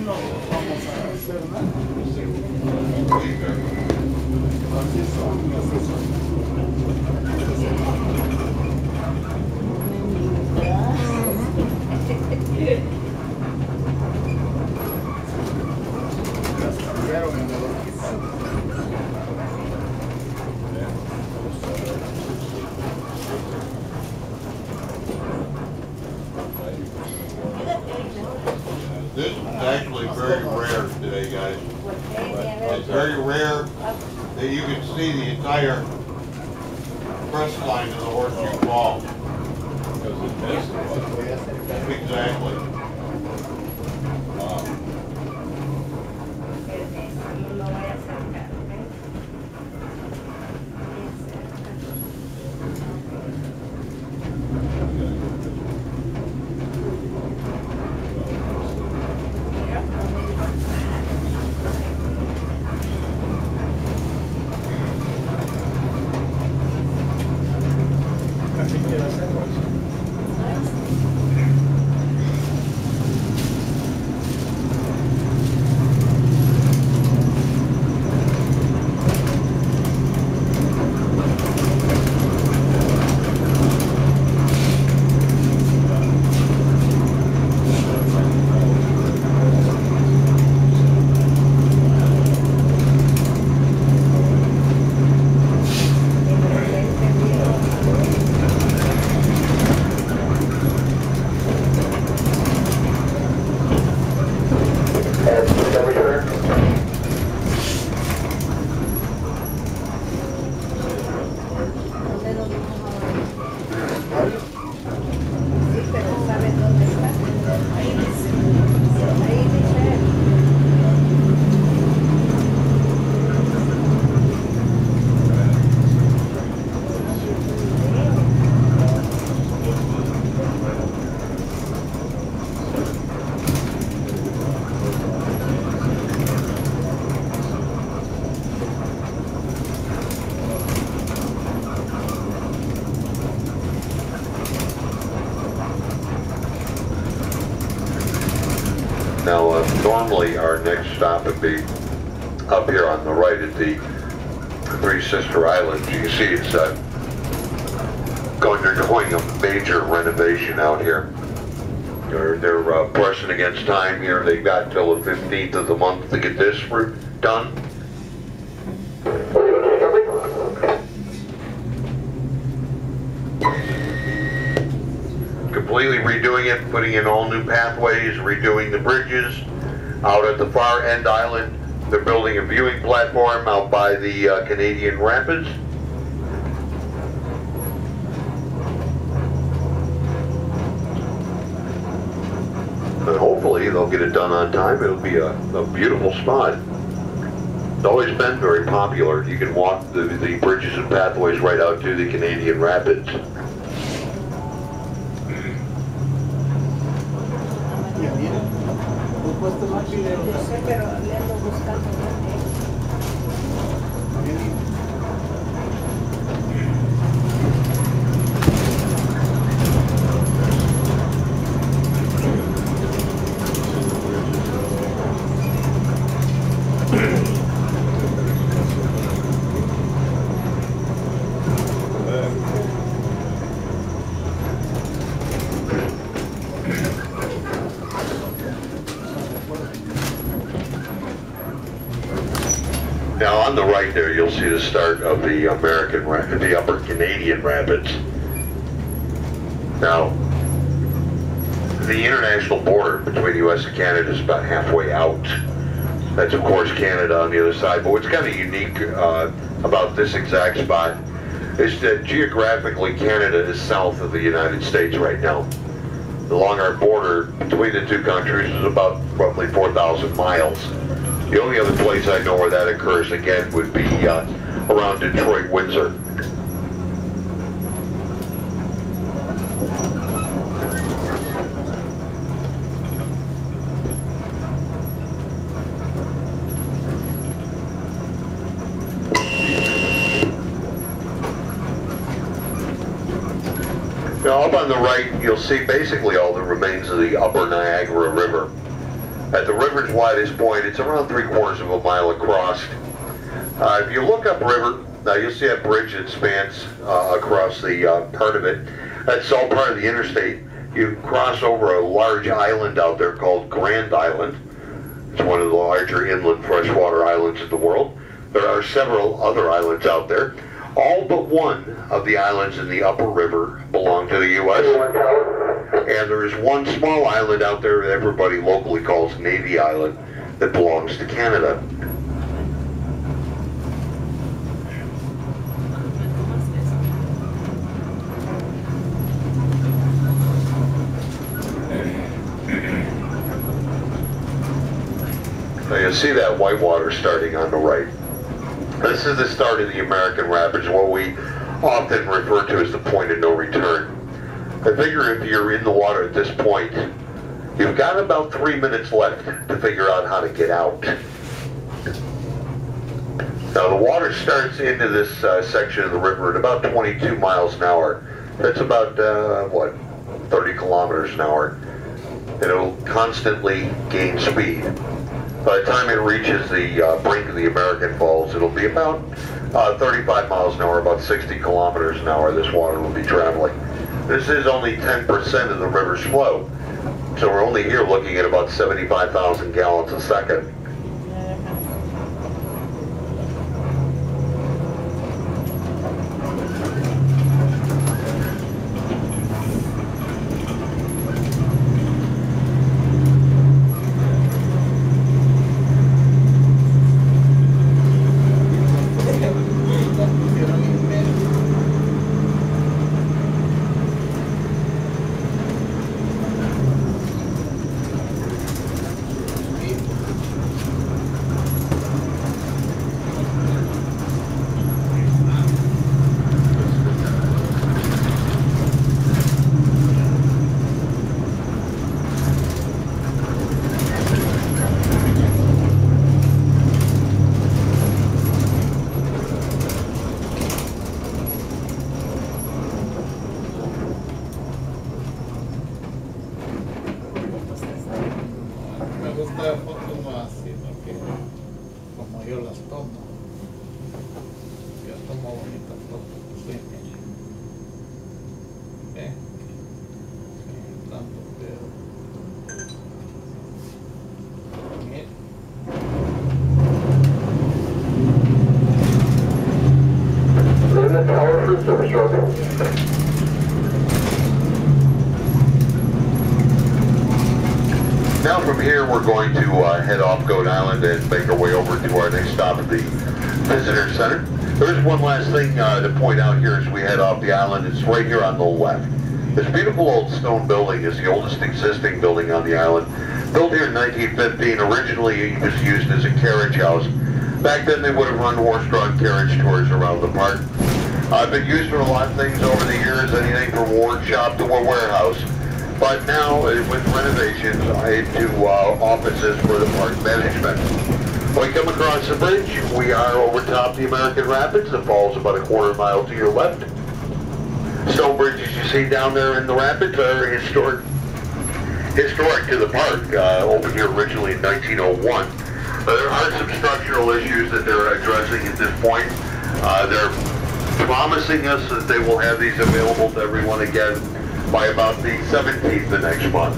lo vamos a hacer, ¿no? Así son. Las cambiaron en el hospital. This is actually very rare today, guys. It's very rare that you can see the entire crest line of the horseshoe ball. Exactly. Now, normally our next stop would be up here on the right at the Three Sister Islands. You can see it's undergoing a major renovation out here. They're pressing against time here. They've got till the 15th of the month to get this done. Completely redoing it, putting in all new pathways, redoing the bridges. Out at the far end island, they're building a viewing platform out by the Canadian Rapids. And hopefully they'll get it done on time. It'll be a beautiful spot. It's always been very popular. You can walk the bridges and pathways right out to the Canadian Rapids. Now on the right there, you'll see the start of the Upper Canadian Rapids. Now, the international border between the U.S. and Canada is about halfway out. That's of course Canada on the other side, but what's kind of unique about this exact spot is that geographically Canada is south of the United States right now. Along our border between the two countries is about roughly 4,000 miles. The only other place I know where that occurs again would be around Detroit, Windsor. Now up on the right, you'll see basically all that remains of the upper Niagara River. At the river's widest point, it's around 3/4 of a mile across. If you look upriver, now you'll see a bridge that spans across the part of it. That's all part of the interstate. You cross over a large island out there called Grand Island. It's one of the larger inland freshwater islands in the world. There are several other islands out there. All but one of the islands in the upper river belong to the U.S. And there is one small island out there that everybody locally calls Navy Island that belongs to Canada. Now you see that white water starting on the right. This is the start of the American Rapids, what we often refer to as the point of no return. I figure if you're in the water at this point, you've got about 3 minutes left to figure out how to get out. Now the water starts into this section of the river at about 22 miles an hour. That's about, 30 kilometers an hour. And it'll constantly gain speed. By the time it reaches the brink of the American Falls, it'll be about 35 miles an hour, about 60 kilometers an hour this water will be traveling. This is only 10% of the river's flow, so we're only here looking at about 75,000 gallons a second. Gusta fotos más así, porque como yo las tomo, yo tomo bonitas fotos, sí, ¿eh? Sí, tanto pero Limit power for service road. Now from here we're going to head off Goat Island and make our way over to our next stop at the Visitor Center. There's one last thing to point out here as we head off the island. It's right here on the left. This beautiful old stone building is the oldest existing building on the island. Built here in 1915, originally it was used as a carriage house. Back then they would have run horse-drawn carriage tours around the park. I've been used for a lot of things over the years, anything from a workshop to a warehouse. But now, with renovations, into offices for the park management. When we come across the bridge, we are over top the American Rapids. The falls about a quarter mile to your left. Stone bridges you see down there in the rapids are historic to the park, opened here originally in 1901. There are some structural issues that they're addressing at this point. They're promising us that they will have these available to everyone again by about the 17th of next month.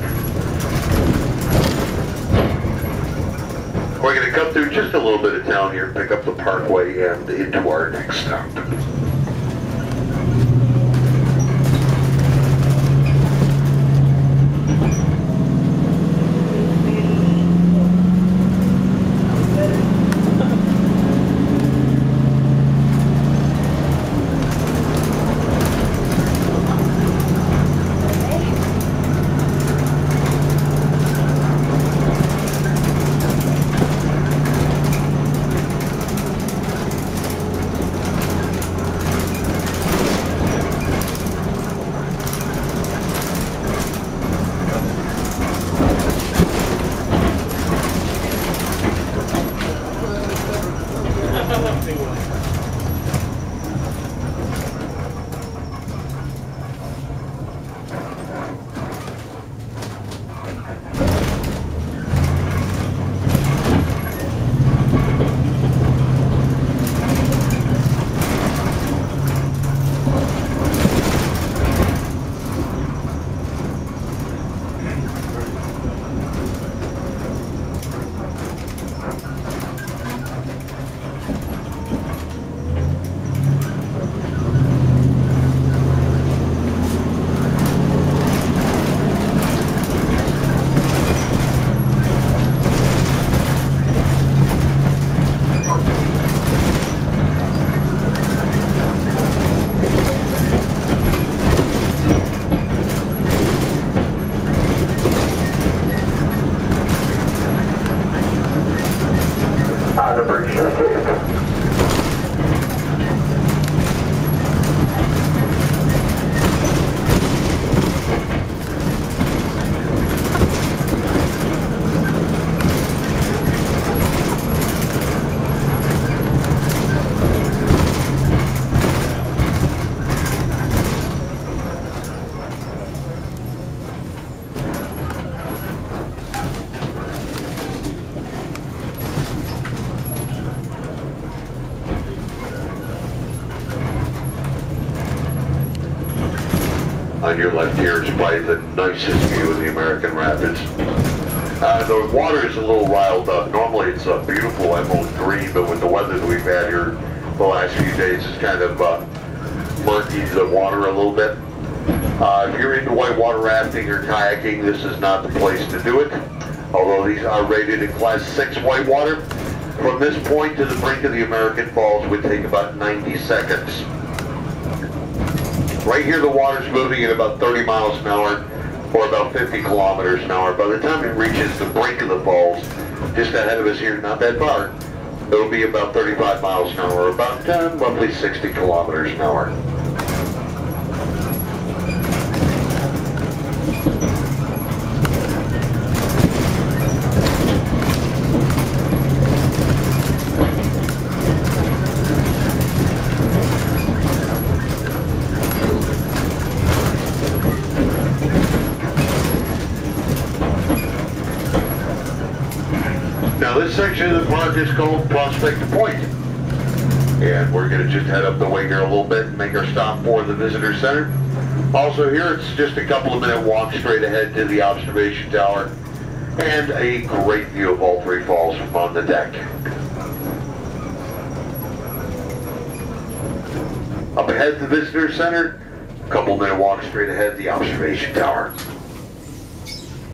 We're going to come through just a little bit of town here, pick up the parkway, and into our next stop. On your left here is probably the nicest view of the American Rapids. The water is a little riled up. Normally it's a beautiful emerald green, but with the weather that we've had here the last few days, it's kind of murky the water a little bit. If you're into whitewater rafting or kayaking, this is not the place to do it. Although these are rated in Class 6 whitewater. From this point to the brink of the American Falls would take about 90 seconds. Right here the water's moving at about 30 miles an hour or about 50 kilometers an hour. By the time it reaches the brink of the falls, just ahead of us here, not that far, it'll be about 35 miles an hour, or about roughly 60 kilometers an hour. Now this section of the park is called Prospect Point. And we're going to just head up the way here a little bit and make our stop for the visitor center. Also here it's just a couple of minute walk straight ahead to the observation tower and a great view of all three falls from on the deck. Up ahead the visitor center, a couple minute walk straight ahead to the observation tower.